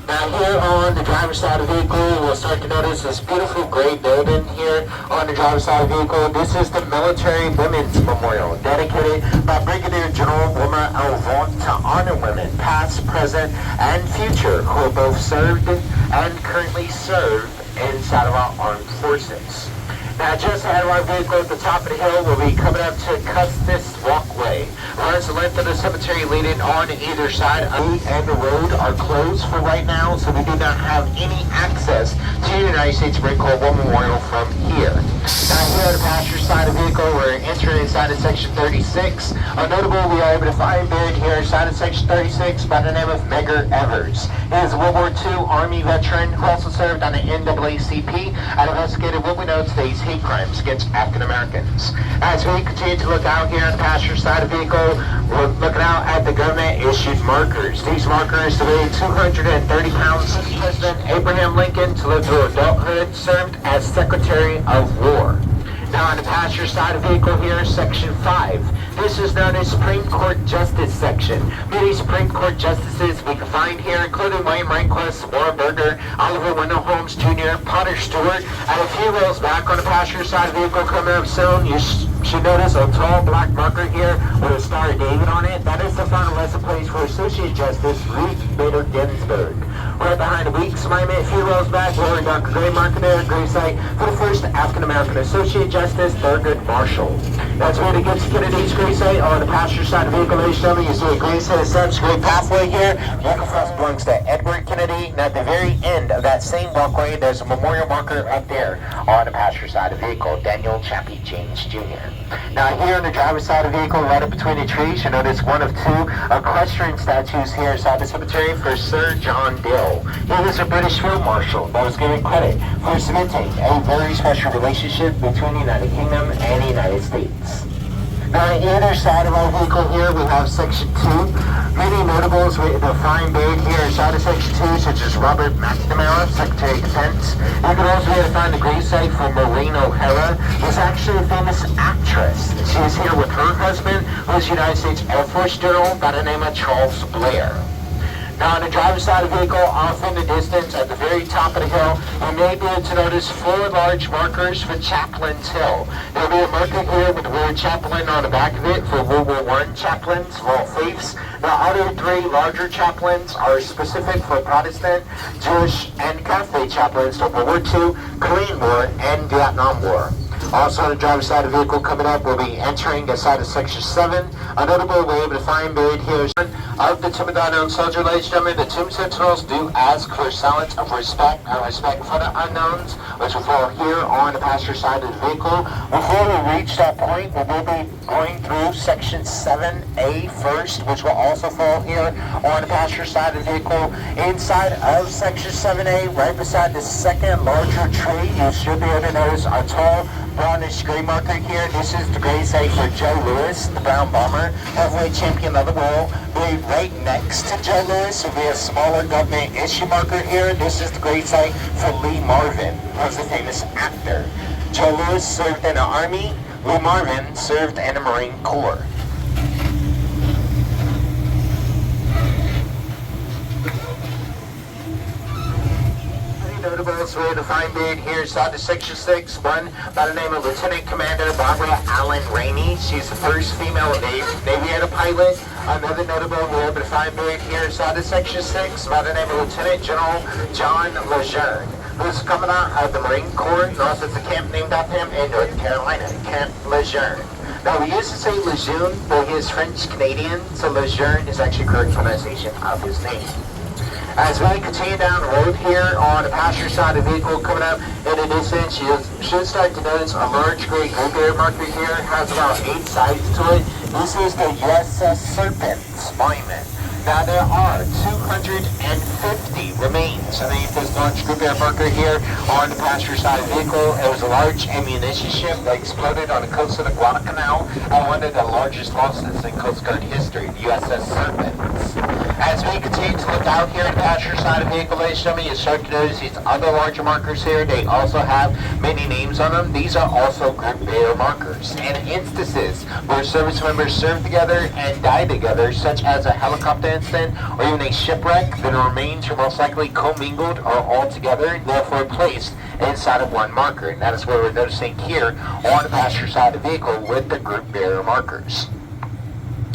Now here on the driver's side of the vehicle, we'll start to notice this beautiful gray building here on the driver's side of the vehicle. This is the Military Women's Memorial, dedicated by Brigadier General Wilma L. Vaughn to honor women, past, present, and future, who have both served and currently serve inside of our armed forces. Now just ahead of our vehicle at the top of the hill, we'll be coming up to Custis Walkway. Runs the length of the cemetery leading on either side and the road are closed for right now, so we do not have any access to the United States Marine Corps War Memorial from here. Now here on the passenger side of the vehicle, we're entering inside of Section 36. Notable, we are able to find buried here inside of Section 36 by the name of Medgar Evers. He is a World War II Army veteran who also served on the NAACP and investigated what we know today's hate crimes against African Americans. As we continue to look out here on the passenger side of the vehicle, we're looking out at the government-issued markers. These markers weigh 230 pounds. President Abraham Lincoln, to live through adulthood, served as Secretary of War. Now on the passenger side of the vehicle here, Section 5. This is known as Supreme Court Justice Section. Many Supreme Court Justices we can find here, including William Rehnquist, Warren Burger, Oliver Wendell Holmes Jr., Potter Stewart, and a few rows back on the passenger side of the vehicle coming up soon. You should notice a tall black marker here with a Star of David on it. That is the final lesson place for Associate Justice Ruth Bader Ginsburg. Right behind the Weeks Monument, a few rows back, lower dark gray marker there, gray site for the first African American Associate Justice, Thurgood Marshall. That's where to get to Kennedy's gray site on the passenger side of the vehicle. Ladies and gentlemen, you see a gray set of steps, great pathway here. Vehicle first belongs to Edward Kennedy, and at the very end of that same walkway, there's a memorial marker up there on the passenger side of the vehicle, Daniel Chappie James Jr. Now here on the driver's side of the vehicle, right up between the trees, you notice one of two equestrian statues here inside the cemetery for Sir John Dill. He was a British field marshal that was given credit for cementing a very special relationship between the United Kingdom and the United States. Now on either side of our vehicle here, we have Section 2. Many notables we find buried here inside of Section 2, such as Robert McNamara, Secretary of Defense. You can also be able to find the grave site for Maureen O'Hara, who's actually a famous actress. She is here with her husband, who is United States Air Force General by the name of Charles Blair. Now on the driver's side of the vehicle, off in the distance at the very top of the hill, you may be able to notice 4 large markers for Chaplain's Hill. There'll be a marker here with the word chaplain on the back of it for World War I chaplains of all faiths. The other 3 larger chaplains are specific for Protestant, Jewish, and Catholic chaplains of World War II, Korean War, and Vietnam War. Also on the driver's side of the vehicle coming up, we'll be entering inside of Section 7. A notable we're able to find buried here of the tomb of the unknown soldier. Ladies and gentlemen, the tomb sentinels do ask for silence of respect and respect for the unknowns, which will fall here on the passenger side of the vehicle. Before we reach that point, we will be going through Section 7A first, which will also fall here on the passenger side of the vehicle. Inside of Section 7A, right beside the second larger tree, you should be able to notice a tall brownish gray marker here. This is the gray site for Joe Louis, the Brown Bomber, heavyweight champion of the world. Right next to Joe Louis will be a smaller government issue marker here. This is the gray site for Lee Marvin, who was a famous actor. Joe Louis served in the Army. Lee Marvin served in the Marine Corps. Notables we're to find buried here inside the Section 6, one by the name of Lieutenant Commander Barbara Allen Rainey. She's the first female aviator pilot. Another notable we're able to find buried here inside the Section 6 by the name of Lieutenant General John Lejeune, who's coming out of the Marine Corps. He also has a camp named after him in North Carolina, Camp Lejeune. Now we used to say Lejeune, but he is French-Canadian, so Lejeune is actually correct pronunciation of his name. As we continue down the road here on the passenger side of the vehicle, coming up in the distance, you should start to notice a large gray graveyard marker here. It has about 8 sides to it. This is the USS Serpent's monument. Now there are 250 remains underneath this large graveyard marker here on the passenger side of the vehicle. It was a large ammunition ship that exploded on the coast of the Guadalcanal, and one of the largest losses in Coast Guard history, the USS Serpent. As we continue to look out here at the passenger side of the vehicle, ladies and gentlemen, you start to notice these other larger markers here. They also have many names on them. These are also group bearer markers. And instances where service members serve together and die together, such as a helicopter incident or even a shipwreck, the remains are most likely commingled or all together, therefore placed inside of one marker. And that is what we're noticing here on the passenger side of the vehicle with the group bearer markers.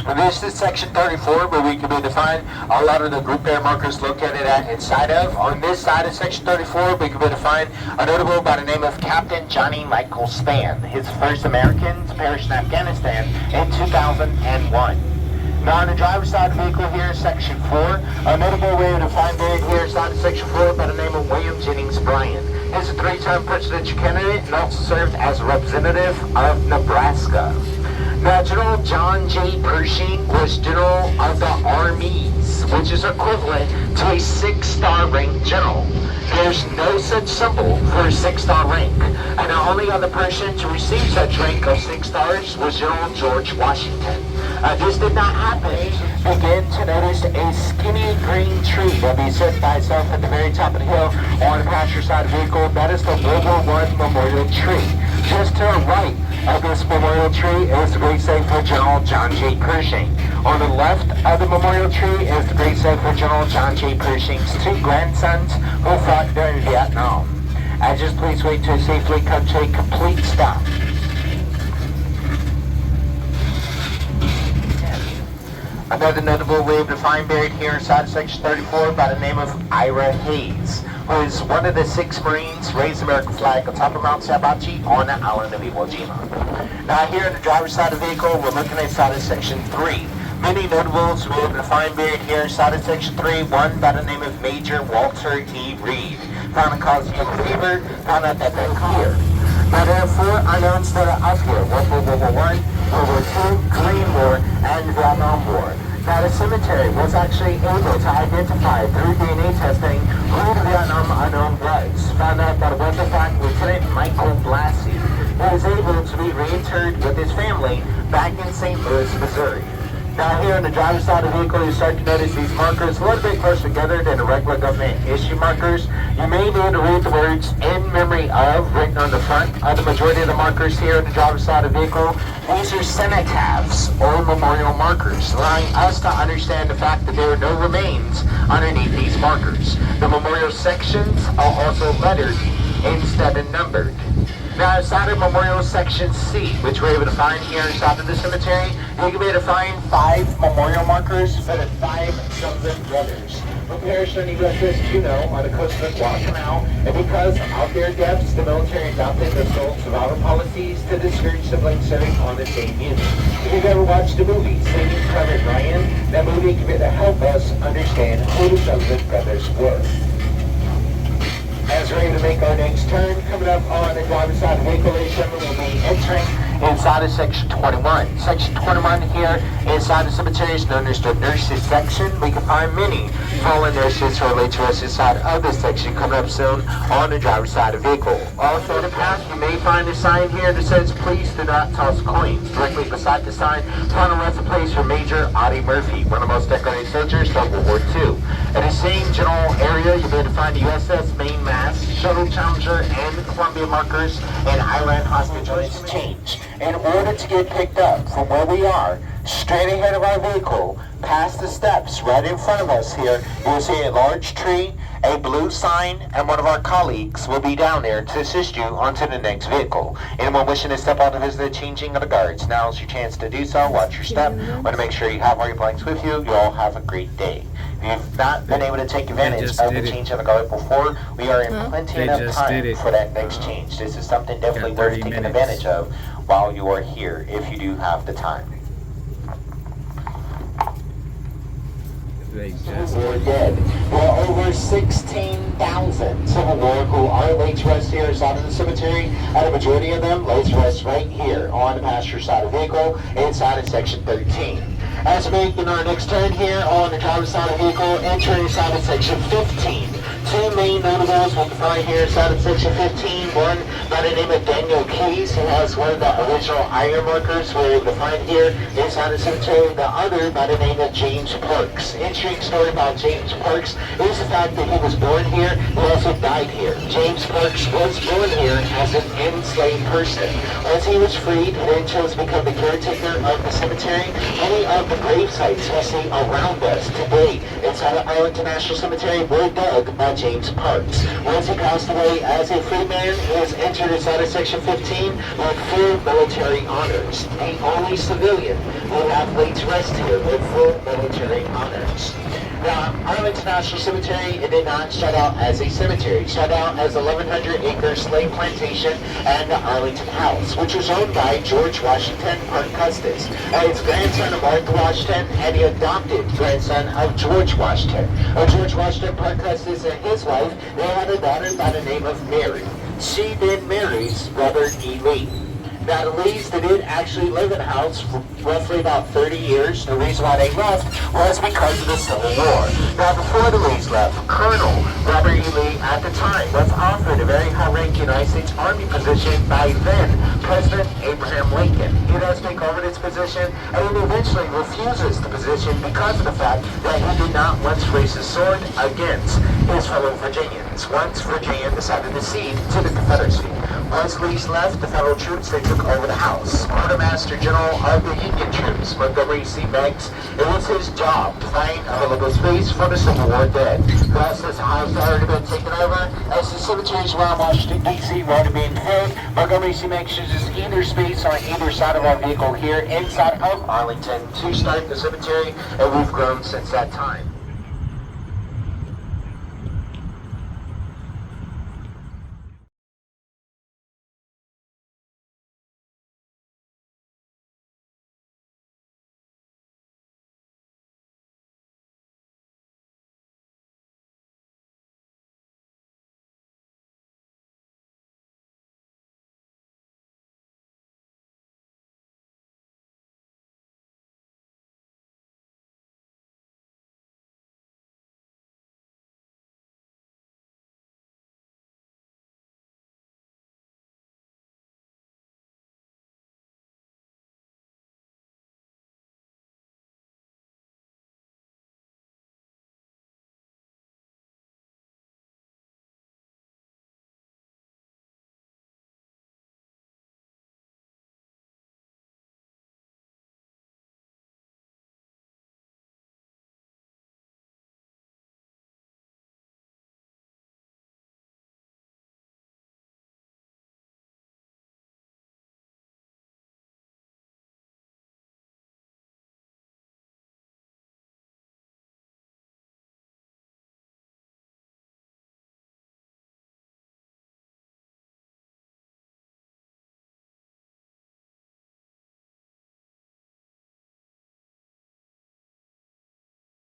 This is section 34, where we can be defined a lot of the group bearer markers located inside of. On this side of section 34, we can be defined a notable by the name of Captain Johnny Michael Span. His first Americans perished in Afghanistan in 2001. Now on the driver's side of the vehicle here, section 4, a notable way to find buried here inside of section 4 by the name of William Jennings Bryan. He's a 3-term presidential candidate and also served as a representative of Nebraska. Now, General John J. Pershing was General of the Armies, which is equivalent to a 6-star rank general. There's no such symbol for a 6-star rank, and the only other person to receive such rank of 6 stars was General George Washington. This did not happen. Begin to notice a skinny green tree that be set by itself at the very top of the hill on the passenger side of the vehicle. That is the World War I Memorial Tree. Just to the right of this memorial tree is the great safe for General John J. Pershing. On the left of the memorial tree is the great safe for General John J. Pershing's 2 grandsons who fought during Vietnam. And just please wait to safely come to a complete stop. Another notable way to find buried here inside section 34 by the name of Ira Hayes, who is one of the 6 Marines raised the American flag on top of Mount Sabachi on the island of Iwo Jima. Now here on the driver's side of the vehicle, we're looking inside of section 3. Many notables we're able to find buried here inside of section 3, one by the name of Major Walter E. Reed. Found a cause of fever, found out that they're here. Now there are 4 unknowns that are up here: World War I, World War II, Korean War, and Vietnam War. Now the cemetery was actually able to identify through DNA testing who the Vietnam unknown was. Found out that it was in fact Lieutenant Michael Blassie, who was able to be reinterred with his family back in St. Louis, Missouri. Now here on the driver's side of the vehicle, you start to notice these markers a little bit closer together than the regular government issue markers. You may be able to read the words "in memory of" written on the front of the majority of the markers here on the driver's side of the vehicle. These are cenotaphs or memorial markers, allowing us to understand the fact that there are no remains underneath these markers. The memorial sections are also lettered instead of numbered. Now inside of Memorial Section C, which we're able to find here inside of the cemetery, you can be able to find 5 memorial markers for the 5 Sullivan brothers who perished on the USS Juneau on the coast of the Guadalcanal, and because of their deaths, the military adopted the sole survival policies to discourage siblings serving on the same unit. If you've ever watched the movie Saving Private Ryan, that movie can be able to help us understand who the Sullivan brothers were. As we're ready to make our next turn, coming up on the driver's side of the vehicle, ladies and gentlemen, we'll be entering inside of section 21. Section 21 here inside the cemetery is known as the nurses section. We can find many fallen nurses who relate to us inside of this section coming up soon on the driver's side of the vehicle. Also in the path, you may find a sign here that says, "Please do not toss coins." Directly beside the sign, find a resting place for Major Audie Murphy, one of the most decorated soldiers of World War II. In the same general area, you'll be able to find the USS Maine Mass, Shuttle Challenger, and the Columbia markers, and Island hostage on its change. In order to get picked up from where we are, straight ahead of our vehicle, past the steps right in front of us here, you will see a large tree, a blue sign, and one of our colleagues will be down there to assist you onto the next vehicle. Anyone wishing to step out to visit the changing of the guards, now's your chance to do so. Watch your step. Want to make sure you have all your blanks with you. You all have a great day. If you've not been able to take advantage of the change of the guard before, we are in plenty enough time for that next change. This is something definitely worth taking advantage of while you are here, if you do have the time. We're dead. There are over 16,000 Civil War who are laid to rest here inside of the cemetery, and the majority of them laid to rest right here on the passenger side of the vehicle inside of section 13. As we make our next turn here on the driver's side of the vehicle, entering side of section 15. Two main notables will find here inside of section 15. One by the name of Daniel Keys, who has one of the original iron markers we're able to find here inside the cemetery. The other by the name of James Parks. Interesting story about James Parks is the fact that he was born here, he also died here. James Parks was born here as an enslaved person. Once he was freed, he then chose to become the caretaker of the cemetery. Many of the grave sites we see around us today inside of Arlington National Cemetery were dug by James Parks. Once he passed away as a free man, he was entered inside of Section 15 with full military honors. The only civilian who have laid to rest here with full military honors. Now, Arlington National Cemetery, it did not start out as a cemetery. It started out as 1,100-acre slave plantation and the Arlington House, which was owned by George Washington Parke Custis, his grandson of Martha Washington and the adopted grandson of George Washington. George Washington Parke Custis and his wife, they had a daughter by the name of Mary. She then marries Robert E. Lee. Now, the Lees, they did actually live in the house for roughly about 30 years. The reason why they left was because of the Civil War. Now, before the Lees left, Colonel Robert E. Lee at the time was offered a very high-ranking United States Army position by then President Abraham Lincoln. He does take over this position, and he eventually refuses the position because of the fact that he did not once raise his sword against his fellow Virginians once Virginia decided to cede to the Confederacy. Once Lee's left, the federal troops, they took over the House. Quartermaster General of the Union troops, Montgomery C. Meigs, it was his job to find available space for the Civil War dead. Thus, as the House had already been taken over, as the cemeteries around Washington, D.C. were already being filled, Montgomery C. Meigs chooses either space on either side of our vehicle here inside of Arlington to start the cemetery, and we've grown since that time.